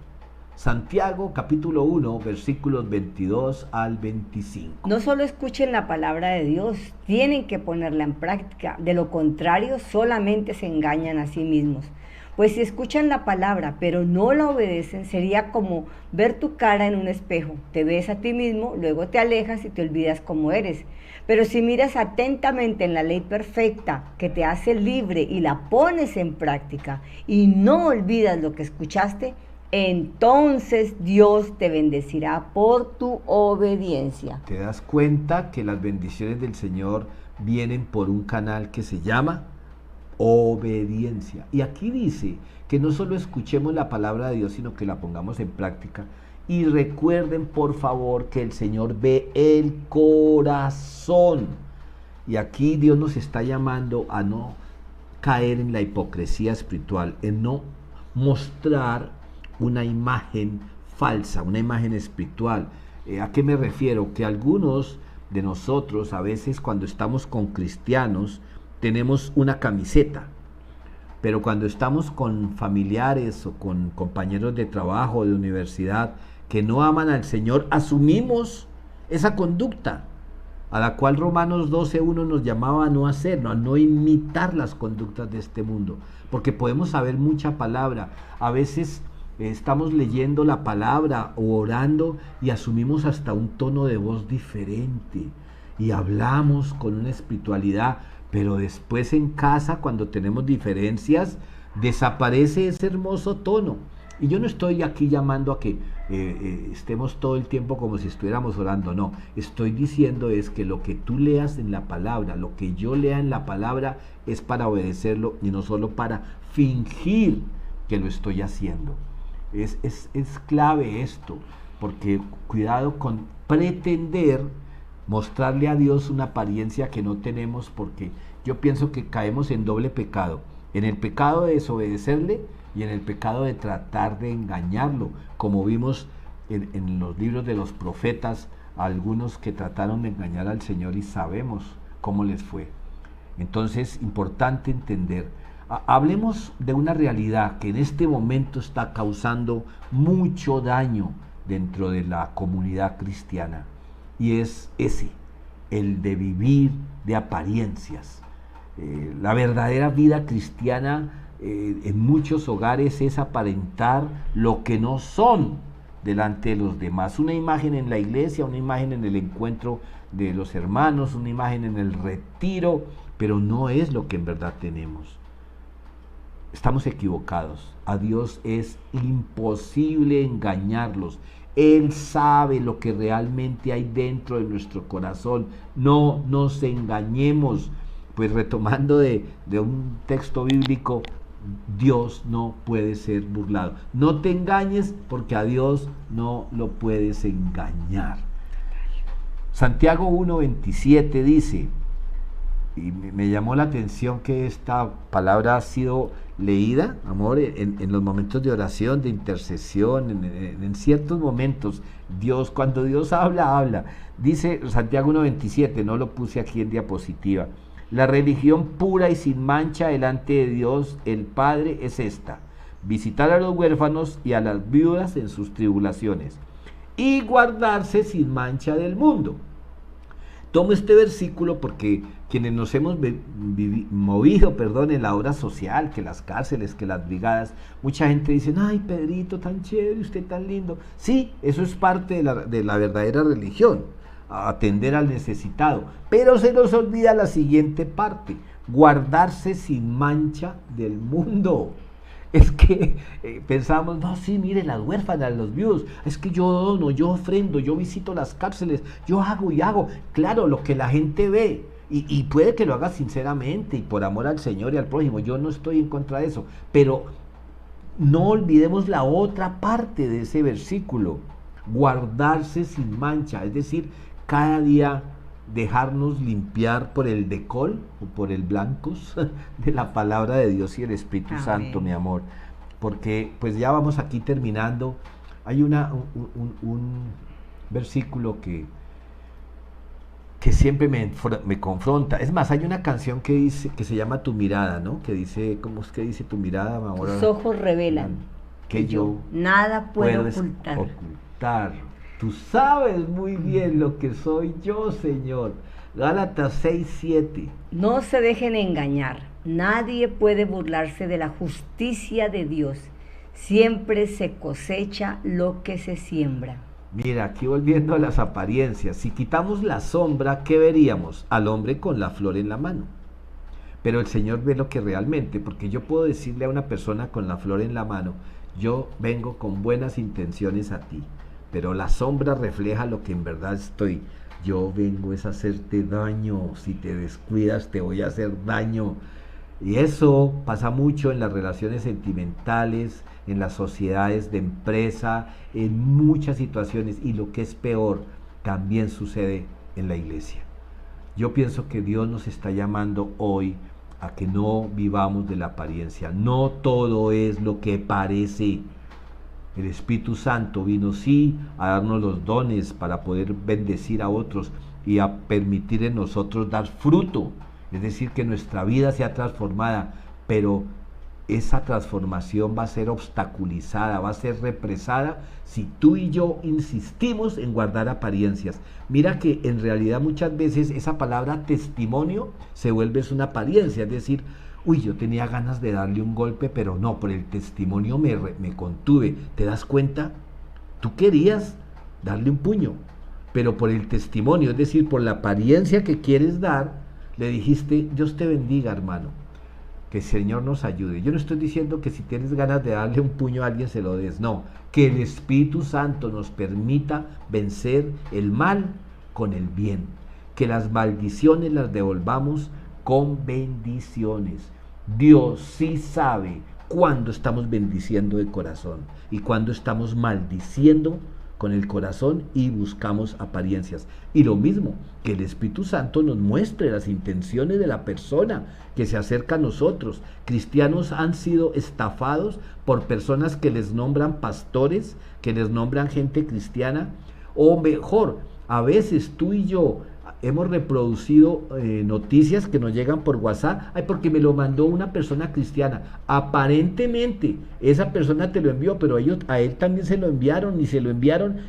Santiago capítulo 1, versículos 22 al 25. No solo escuchen la palabra de Dios, tienen que ponerla en práctica. De lo contrario, solamente se engañan a sí mismos. Pues si escuchan la palabra, pero no la obedecen, sería como ver tu cara en un espejo. Te ves a ti mismo, luego te alejas y te olvidas cómo eres. Pero si miras atentamente en la ley perfecta que te hace libre y la pones en práctica y no olvidas lo que escuchaste, entonces Dios te bendecirá por tu obediencia. ¿Te das cuenta que las bendiciones del Señor vienen por un canal que se llama obediencia? Y aquí dice que no solo escuchemos la palabra de Dios, sino que la pongamos en práctica. Y recuerden, por favor, que el Señor ve el corazón. Y aquí Dios nos está llamando a no caer en la hipocresía espiritual, en no mostrar una imagen falsa, una imagen espiritual. ¿A qué me refiero? Que algunos de nosotros, a veces cuando estamos con cristianos, tenemos una camiseta, pero cuando estamos con familiares o con compañeros de trabajo o de universidad que no aman al Señor, asumimos esa conducta, a la cual Romanos 12:1 nos llamaba a no hacer, a no imitar las conductas de este mundo, porque podemos saber mucha palabra. A veces estamos leyendo la palabra o orando y asumimos hasta un tono de voz diferente y hablamos con una espiritualidad, pero después en casa, cuando tenemos diferencias, desaparece ese hermoso tono. Y yo no estoy aquí llamando a que estemos todo el tiempo como si estuviéramos orando, no. Estoy diciendo es que lo que tú leas en la palabra, lo que yo lea en la palabra, es para obedecerlo y no solo para fingir que lo estoy haciendo. Es clave esto, porque cuidado con pretender mostrarle a Dios una apariencia que no tenemos, porque yo pienso que caemos en doble pecado, en el pecado de desobedecerle y en el pecado de tratar de engañarlo, como vimos en los libros de los profetas, algunos que trataron de engañar al Señor y sabemos cómo les fue. Entonces, importante entender. Hablemos de una realidad que en este momento está causando mucho daño dentro de la comunidad cristiana, y es el de vivir de apariencias. La verdadera vida cristiana en muchos hogares es aparentar lo que no son. delante de los demás. Una imagen en la iglesia, una imagen en el encuentro de los hermanos, una imagen en el retiro, pero no es lo que en verdad tenemos. Estamos equivocados. A Dios es imposible engañarlos. Él sabe lo que realmente hay dentro de nuestro corazón. No nos engañemos. Pues retomando de un texto bíblico, Dios no puede ser burlado. No te engañes, porque a Dios no lo puedes engañar. Santiago 1:27 dice, y me llamó la atención que esta palabra ha sido leída, amor, en los momentos de oración, de intercesión, en ciertos momentos. Cuando Dios habla. Dice Santiago 1:27, no lo puse aquí en diapositiva. La religión pura y sin mancha delante de Dios el Padre es esta: visitar a los huérfanos y a las viudas en sus tribulaciones y guardarse sin mancha del mundo. Tomo este versículo porque quienes nos hemos movido en la obra social, que las cárceles, que las brigadas, mucha gente dice, ay, Pedrito, tan chévere, usted tan lindo. Sí, eso es parte de la verdadera religión, atender al necesitado, pero se nos olvida la siguiente parte: guardarse sin mancha del mundo. Es que pensamos, no, sí, mire, las huérfanas, los viudos, es que yo dono, yo ofrendo, yo visito las cárceles, yo hago y hago. Claro, lo que la gente ve, y puede que lo haga sinceramente y por amor al Señor y al prójimo, yo no estoy en contra de eso, pero no olvidemos la otra parte de ese versículo: guardarse sin mancha, es decir, cada día dejarnos limpiar por el decol o por el blancos de la palabra de Dios y el Espíritu Amén. Santo, mi amor, porque pues ya vamos aquí terminando. Hay un versículo que siempre me confronta. Es más, hay una canción que dice, que se llama Tu Mirada, ¿no? Que dice, ¿cómo es que dice tu mirada, mi amor? Tus ojos revelan que yo nada puedo ocultar. Tú sabes muy bien lo que soy yo, Señor. Gálatas 6:7. No se dejen engañar. Nadie puede burlarse de la justicia de Dios. Siempre se cosecha lo que se siembra. Mira, aquí volviendo a las apariencias, si quitamos la sombra, ¿qué veríamos? Al hombre con la flor en la mano. Pero el Señor ve lo que realmente, porque yo puedo decirle a una persona con la flor en la mano, yo vengo con buenas intenciones a ti, pero la sombra refleja lo que en verdad estoy. Yo vengo es a hacerte daño, si te descuidas te voy a hacer daño. Y eso pasa mucho en las relaciones sentimentales, en las sociedades de empresa, en muchas situaciones, y lo que es peor, también sucede en la iglesia. Yo pienso que Dios nos está llamando hoy a que no vivamos de la apariencia. No todo es lo que parece. El Espíritu Santo vino sí a darnos los dones para poder bendecir a otros y a permitir en nosotros dar fruto, es decir, que nuestra vida sea transformada, pero esa transformación va a ser obstaculizada, va a ser represada si tú y yo insistimos en guardar apariencias. Mira que en realidad muchas veces esa palabra testimonio se vuelve una apariencia, es decir, uy, yo tenía ganas de darle un golpe, pero no, por el testimonio me contuve. ¿Te das cuenta? Tú querías darle un puño, pero por el testimonio, es decir, por la apariencia que quieres dar, le dijiste, Dios te bendiga, hermano, que el Señor nos ayude. Yo no estoy diciendo que si tienes ganas de darle un puño a alguien se lo des, no, que el Espíritu Santo nos permita vencer el mal con el bien, que las maldiciones las devolvamos con bendiciones. Dios sí sabe cuándo estamos bendiciendo de corazón y cuándo estamos maldiciendo con el corazón y buscamos apariencias. Y lo mismo, que el Espíritu Santo nos muestre las intenciones de la persona que se acerca a nosotros. Cristianos han sido estafados por personas que les nombran pastores, que les nombran gente cristiana, o mejor, a veces tú y yo hemos reproducido noticias que nos llegan por WhatsApp, ay, porque me lo mandó una persona cristiana. Aparentemente esa persona te lo envió, pero a él también se lo enviaron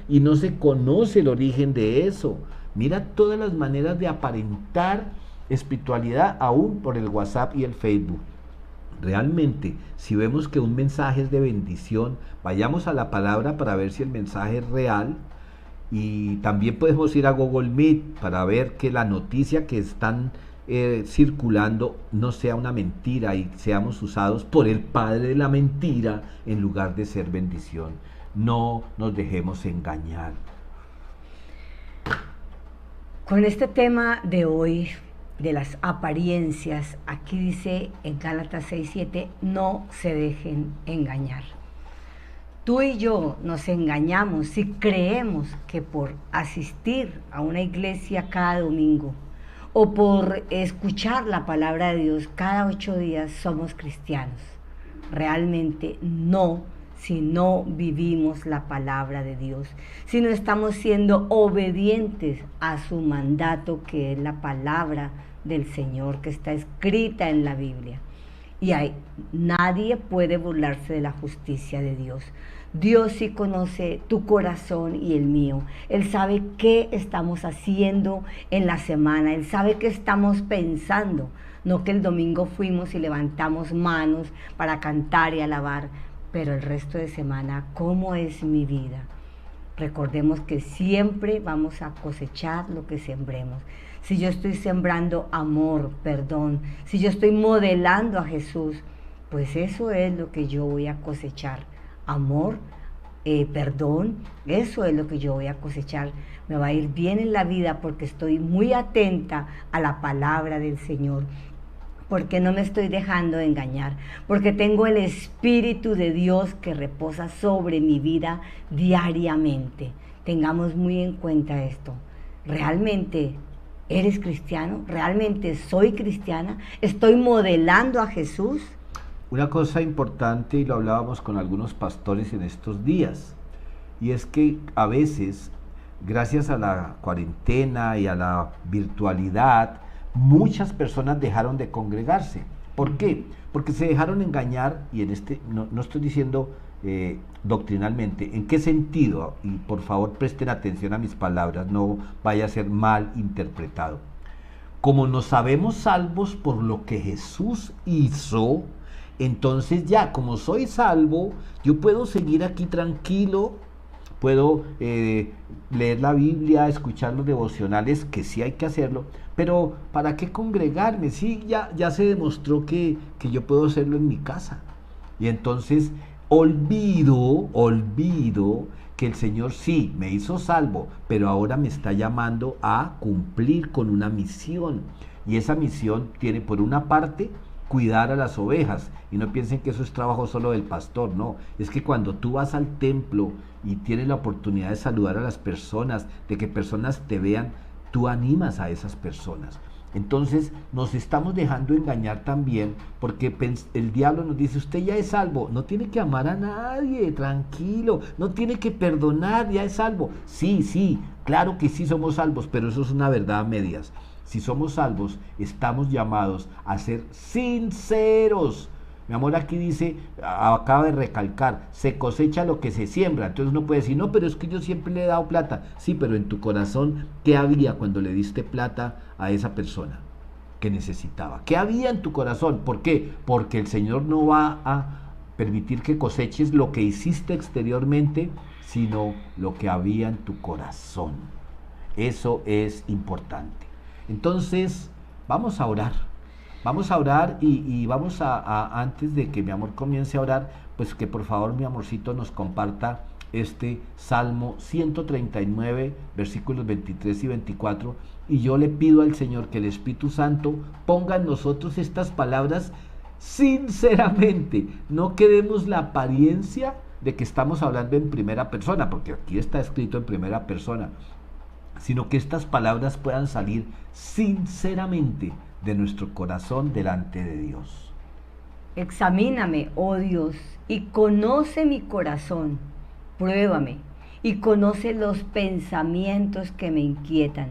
y no se conoce el origen de eso. Mira todas las maneras de aparentar espiritualidad aún por el WhatsApp y el Facebook. Realmente, si vemos que un mensaje es de bendición, vayamos a la palabra para ver si el mensaje es real. Y también podemos ir a Google Meet para ver que la noticia que están circulando no sea una mentira y seamos usados por el padre de la mentira en lugar de ser bendición. No nos dejemos engañar. Con este tema de hoy, de las apariencias, aquí dice en Gálatas 6:7, no se dejen engañar. Tú y yo nos engañamos si creemos que por asistir a una iglesia cada domingo o por escuchar la palabra de Dios cada 8 días somos cristianos. Realmente no, si no vivimos la palabra de Dios, si no estamos siendo obedientes a su mandato, que es la palabra del Señor que está escrita en la Biblia. Y nadie puede burlarse de la justicia de Dios. Dios sí conoce tu corazón y el mío. Él sabe qué estamos haciendo en la semana. Él sabe qué estamos pensando. No que el domingo fuimos y levantamos manos para cantar y alabar, pero el resto de semana, ¿cómo es mi vida? Recordemos que siempre vamos a cosechar lo que sembremos. Si yo estoy sembrando amor, perdón, si yo estoy modelando a Jesús, pues eso es lo que yo voy a cosechar. Amor, perdón, eso es lo que yo voy a cosechar. Me va a ir bien en la vida porque estoy muy atenta a la palabra del Señor, porque no me estoy dejando engañar, porque tengo el Espíritu de Dios que reposa sobre mi vida diariamente. Tengamos muy en cuenta esto. ¿Realmente eres cristiano? ¿Realmente soy cristiana? ¿Estoy modelando a Jesús? Una cosa importante, y lo hablábamos con algunos pastores en estos días, y es que a veces, gracias a la cuarentena y a la virtualidad, muchas personas dejaron de congregarse. ¿Por qué? Porque se dejaron engañar, y en no estoy diciendo doctrinalmente, ¿en qué sentido? Y por favor presten atención a mis palabras, no vaya a ser mal interpretado. Como nos sabemos salvos por lo que Jesús hizo, entonces ya, como soy salvo, yo puedo seguir aquí tranquilo, puedo leer la Biblia, escuchar los devocionales, que sí hay que hacerlo, pero ¿para qué congregarme? Sí, ya se demostró que yo puedo hacerlo en mi casa. Y entonces olvido que el Señor sí me hizo salvo, pero ahora me está llamando a cumplir con una misión. Y esa misión tiene por una parte cuidar a las ovejas, y no piensen que eso es trabajo solo del pastor, no, es que cuando tú vas al templo y tienes la oportunidad de saludar a las personas, de que personas te vean, tú animas a esas personas. Entonces nos estamos dejando engañar también, porque el diablo nos dice, usted ya es salvo, no tiene que amar a nadie, tranquilo, no tiene que perdonar, ya es salvo. Sí, claro que sí somos salvos, pero eso es una verdad a medias. Si somos salvos, estamos llamados a ser sinceros. Mi amor aquí dice, acaba de recalcar, se cosecha lo que se siembra. Entonces uno puede decir, no, pero es que yo siempre le he dado plata. Sí, pero en tu corazón, ¿qué había cuando le diste plata a esa persona que necesitaba? ¿Qué había en tu corazón? ¿Por qué? Porque el Señor no va a permitir que coseches lo que hiciste exteriormente, sino lo que había en tu corazón. Eso es importante. Entonces, vamos a orar y vamos a, antes de que mi amor comience a orar, pues que por favor mi amorcito nos comparta este Salmo 139, versículos 23 y 24, y yo le pido al Señor que el Espíritu Santo ponga en nosotros estas palabras sinceramente, no que demos la apariencia de que estamos hablando en primera persona, porque aquí está escrito en primera persona, sino que estas palabras puedan salir sinceramente de nuestro corazón delante de Dios. Examíname, oh Dios, y conoce mi corazón, pruébame, y conoce los pensamientos que me inquietan.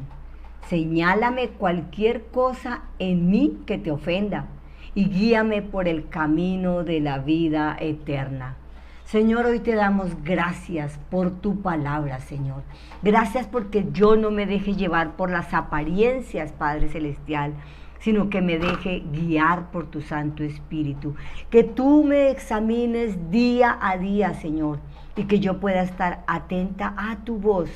Señálame cualquier cosa en mí que te ofenda, y guíame por el camino de la vida eterna. Señor, hoy te damos gracias por tu palabra, Señor. Gracias porque yo no me deje llevar por las apariencias, Padre Celestial, sino que me deje guiar por tu Santo Espíritu. Que tú me examines día a día, Señor, y que yo pueda estar atenta a tu voz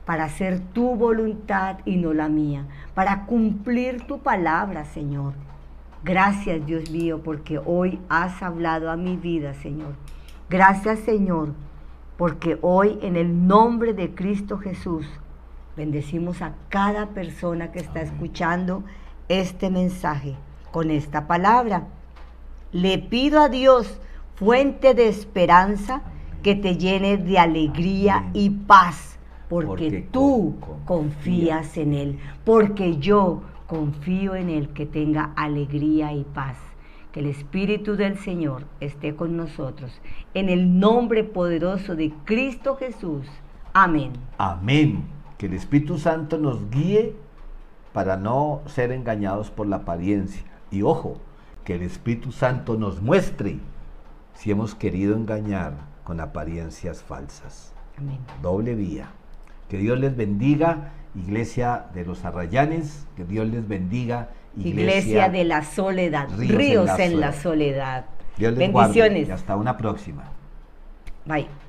para hacer tu voluntad y no la mía, para cumplir tu palabra, Señor. Gracias, Dios mío, porque hoy has hablado a mi vida, Señor. Gracias, Señor, porque hoy en el nombre de Cristo Jesús bendecimos a cada persona que está escuchando este mensaje con esta palabra. Le pido a Dios, fuente de esperanza, que te llene de alegría y paz, porque tú confías en Él, porque yo confío en Él, que tenga alegría y paz. Que el Espíritu del Señor esté con nosotros. En el nombre poderoso de Cristo Jesús. Amén. Amén. Que el Espíritu Santo nos guíe para no ser engañados por la apariencia. Y ojo, que el Espíritu Santo nos muestre si hemos querido engañar con apariencias falsas. Amén. Doble vía. Que Dios les bendiga, Iglesia de los Arrayanes. Que Dios les bendiga, Iglesia de la Soledad, Ríos en la Soledad. Dios les bendiciones. Guarde, y hasta una próxima. Bye.